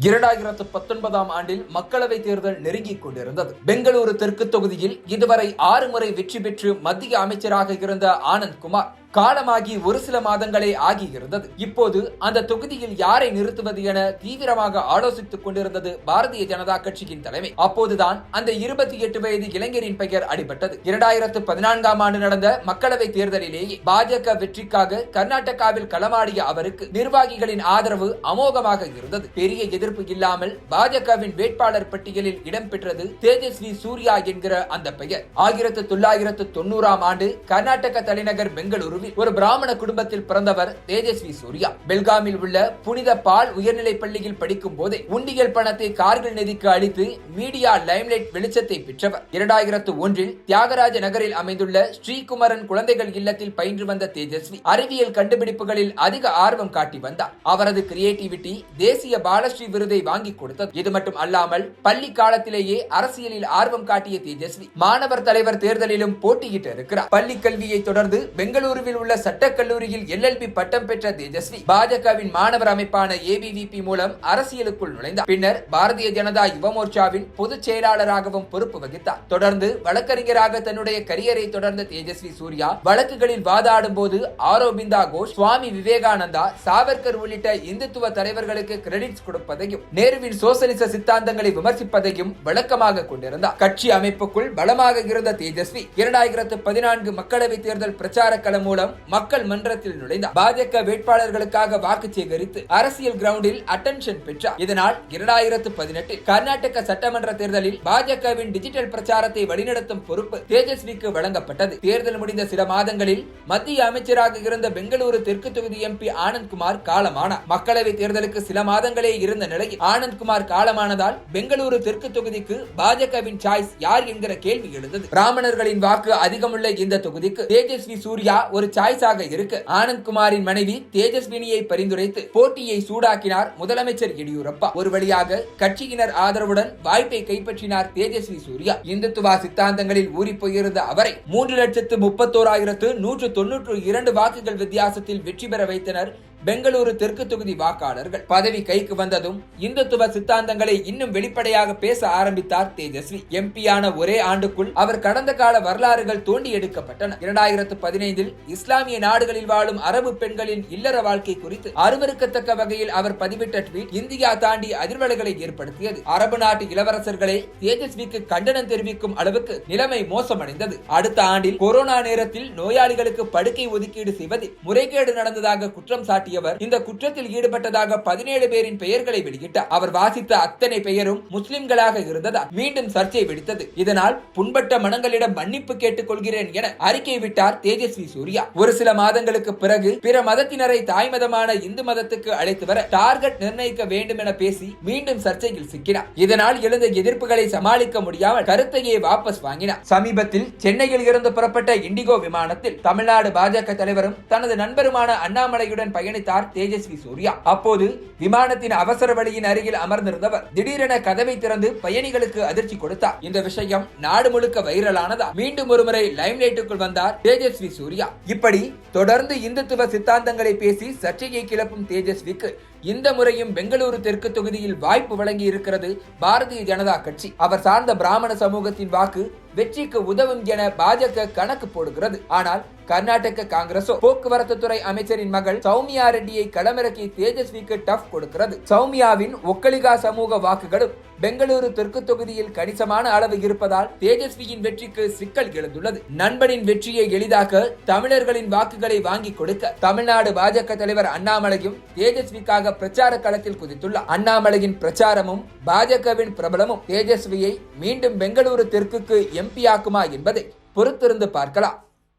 2019 ஆண்டில் மக்களவை தேர்தல் நெருங்கிக் கொண்டிருந்தது. பெங்களூரு தெற்கு தொகுதியில் இதுவரை 6 முறை வெற்றி பெற்று மத்திய அமைச்சராக இருந்த ஆனந்த் குமார் காலமாகி ஒரு சில மாதங்களே ஆகியிருந்தது. இப்போது அந்த தொகுதியில் யாரை நிறுத்துவது என தீவிரமாக ஆலோசித்துக் கொண்டிருந்தது பாரதிய ஜனதா கட்சியின் தலைமை. அப்போதுதான் அந்த 28 வயது இளைஞரின் பெயர் அடிபட்டது. 2014 ஆண்டு நடந்த மக்களவை தேர்தலிலேயே பாஜக வெற்றிக்காக கர்நாடகாவில் களமாடிய அவருக்கு நிர்வாகிகளின் ஆதரவு அமோகமாக இருந்தது. பெரிய எதிர்ப்பு இல்லாமல் பாஜகவின் வேட்பாளர் பட்டியலில் இடம்பெற்றது தேஜஸ்வி சூர்யா என்கிற அந்த பெயர். 1990 ஆண்டு கர்நாடக தலைநகர் பெங்களூரு ஒரு பிராமண குடும்பத்தில் பிறந்தவர் தேஜஸ்வி சூர்யா. பெல்காமில் உள்ள புனித பால் உயர்நிலை பள்ளியில் படிக்கும் போதே உண்டியல் பணத்தை கார்கில் நதிக்கு அளித்து மீடியா லைம்லைட் வெளிச்சத்தை பெற்றவர். 2001 தியாகராஜ நகரில் அமைந்துள்ள ஸ்ரீகுமரன் குழந்தைகள் இல்லத்தில் பயின்று வந்த தேஜஸ்வி அறிவியல் கண்டுபிடிப்புகளில் அதிக ஆர்வம் காட்டி வந்தார். அவரது கிரியேட்டிவிட்டி தேசிய பாலஸ்ரீ விருதை வாங்கி கொடுத்தது. இது மட்டும் அல்லாமல் பள்ளி காலத்திலேயே அரசியலில் ஆர்வம் காட்டிய தேஜஸ்வி மாணவர் தலைவர் தேர்தலிலும் போட்டியிட்டு இருக்கிறார். பள்ளி கல்வியை தொடர்ந்து பெங்களூருவில் உள்ள சட்டக்கல்லூரியில் LLB பட்டம் பெற்ற தேஜஸ்வி பாஜகவின் மாணவர் அமைப்பான ABVP மூலம் அரசியலுக்குள் நுழைந்தார். பின்னர் பாரதிய ஜனதா யுவ மோர்ச்சாவின் பொதுச் செயலாளராகவும் பொறுப்பு வகித்தார். தொடர்ந்து வழக்கறிஞராக தன்னுடைய கரியரை தொடர்ந்த தேஜஸ்வி சூர்யா வழக்குகளில் வாதாடும் போது ஆரோபிந்தா கோஷ், சுவாமி விவேகானந்தா, சாவர்கர் உள்ளிட்ட இந்துத்துவ தலைவர்களுக்கு கிரெடிட்ஸ் கொடுப்பதையும் நேருவின் சோசலிச சித்தாந்தங்களை விமர்சிப்பதையும் வழக்கமாக கொண்டிருந்தார். கட்சி அமைப்புக்குள் பலமாக இருந்த தேஜஸ்வி 2014 மக்களவை தேர்தல் பிரச்சார களம் மூலம் மக்கள் மன்றத்தில் நுழைந்தார். பாஜக வேட்பாளர்களுக்காக வாக்கு சேகரித்து அரசியல் கிரவுண்டில் அட்டென்ஷன் பெற்றார். இதனால் 2018 கர்நாடக சட்டமன்ற தேர்தலில் பாஜகவின் டிஜிட்டல் பிரச்சாரத்தை வழிநடத்தும் பொறுப்பு தேஜஸ்விக்கு வழங்கப்பட்டது. தேர்தல் முடிந்த சில மாதங்களில் மத்திய அமைச்சராக இருந்த பெங்களூரு தெற்கு தொகுதி MP ஆனந்த் குமார் காலமானார். மக்களவை தேர்தலுக்கு சில மாதங்களே இருந்த நிலையில் ஆனந்த் குமார் காலமானதால் பெங்களூரு தெற்கு தொகுதிக்கு பாஜகவின் சாய்ஸ் யார் என்கிற கேள்வி எழுந்தது. பிராமணர்களின் வாக்கு அதிகமுள்ள இந்த தொகுதிக்கு தேஜஸ்வி சூர்யா ஒரு சாய்ஸாக இருக்கு. ஆனந்த் குமாரின் மனைவி தேஜஸ்வினியை பரிந்துரைத்து போட்டியை சூடாக்கினார் முதலமைச்சர் எடியூரப்பா. ஒரு வழியாக கட்சியினர் ஆதரவுடன் வாய்ப்பை கைப்பற்றினார் தேஜஸ்வி சூர்யா. இந்துத்துவ சித்தாந்தங்களில் ஊறி போயிருந்த அவரை 3,31,192 வாக்குகள் வித்தியாசத்தில் வெற்றி பெற வைத்தனர் பெங்களூரு தெற்கு தொகுதி வாக்காளர்கள். பதவி கைக்கு வந்ததும் இந்துத்துவ சித்தாந்தங்களை இன்னும் வெளிப்படையாக பேச ஆரம்பித்தார் தேஜஸ்வி. MP-யான ஒரே ஆண்டுக்குள் அவர் கடந்த கால வரலாறுகள் தோண்டி எடுக்கப்பட்டன. 2015 இஸ்லாமிய நாடுகளில் வாழும் அரபு பெண்களின் இல்லற வாழ்க்கை குறித்து அருவருக்கத்தக்க வகையில் அவர் பதிவிட்ட ட்வீட் இந்தியா தாண்டி அதிர்வலைகளை ஏற்படுத்தியது. அரபு நாட்டு இளவரசர்களே தேஜஸ்விக்கு கண்டனம் தெரிவிக்கும் அளவுக்கு நிலைமை மோசமடைந்தது. அடுத்த ஆண்டில் கொரோனா நேரத்தில் நோயாளிகளுக்கு படுக்கை ஒதுக்கீடு செய்வதில் முறைகேடு நடந்ததாக குற்றம் சாட்டி இந்த குற்றத்தில் ஈடுபட்டதாக 17 பேரின் பெயர்களை வெளியிட்டார். அவர் வாசித்த அத்தனை பெயரும் முஸ்லிம்களாக இருந்ததால் மீண்டும் சர்ச்சை வெடித்தது. இதனால் புண்பட்ட மனங்களிடம் மன்னிப்பு கேட்டுக் கொள்கிறேன் என அறிக்கை விட்டார் தேஜஸ்வி சூர்யா. ஒரு சில மாதங்களுக்கு பிறகு பிற மதத்தினரை தாய் மதமான இந்து மதத்துக்கு அழைத்து வர டார்கெட் நிர்ணயிக்க வேண்டும் என பேசி மீண்டும் சர்ச்சையில் சிக்கினார். இதனால் எழுந்த எதிர்ப்புகளை சமாளிக்க முடியாமல் கருத்தையே வாபஸ் வாங்கினார். சமீபத்தில் சென்னையில் இருந்து புறப்பட்ட இண்டிகோ விமானத்தில் தமிழ்நாடு பாஜக தலைவரும் தனது நண்பருமான அண்ணாமலையுடன் பயணி தேஜஸ்வி சூர்யா. அப்போது விமானத்தின் அவசர வழியின் அருகில் அமர்ந்திருந்தவர் திடீரென கதவை திறந்து பயணிகளுக்கு அதிர்ச்சி கொடுத்தார். இந்த விஷயம் நாடு முழுக்க வைரலானதா மீண்டும் ஒருமுறை லைம்லைட்டுக்குள் வந்தார் தேஜஸ்வி சூர்யா. இப்படி தொடர்ந்து இந்துத்துவ சித்தாந்தங்களை பேசி சர்ச்சையை கிளப்பும் தேஜஸ்விக்கு இந்த முறையும் பெங்களூரு தெற்கு தொகுதியில் வாய்ப்பு வழங்கி இருக்கிறது பாரதிய ஜனதா கட்சி. அவர் சார்ந்த பிராமண சமூகத்தின் வாக்கு வெற்றிக்கு உதவும் என பாஜக கணக்கு போடுகிறது. ஆனால் கர்நாடக காங்கிரசோ போக்குவரத்து துறை அமைச்சரின் மகள் சௌமியா ரெட்டியை களமிறக்கி தேஜஸ்விக்கு டஃப் கொடுக்கிறது. சௌமியாவின் ஒக்கலிகா சமூக வாக்குகளும் பெங்களூரு தெற்கு தொகுதியில் கணிசமான அளவு இருப்பதால் தேஜஸ்வியின் வெற்றிக்கு சிக்கல் எழுந்துள்ளது. நண்பனின் வெற்றியை எளிதாக்க தமிழர்களின் வாக்குகளை வாங்கி கொடுக்க தமிழ்நாடு பாஜக தலைவர் அண்ணாமலையும் தேஜஸ்விக்காக பிரச்சார களத்தில் குதித்துள்ளார். அண்ணாமலையின் பிரச்சாரமும் பாஜகவின் பிரபலமும் தேஜஸ்வியை மீண்டும் பெங்களூரு தெற்குக்கு MP ஆக்குமா என்பதை பொறுத்திருந்து பார்க்கலாம்.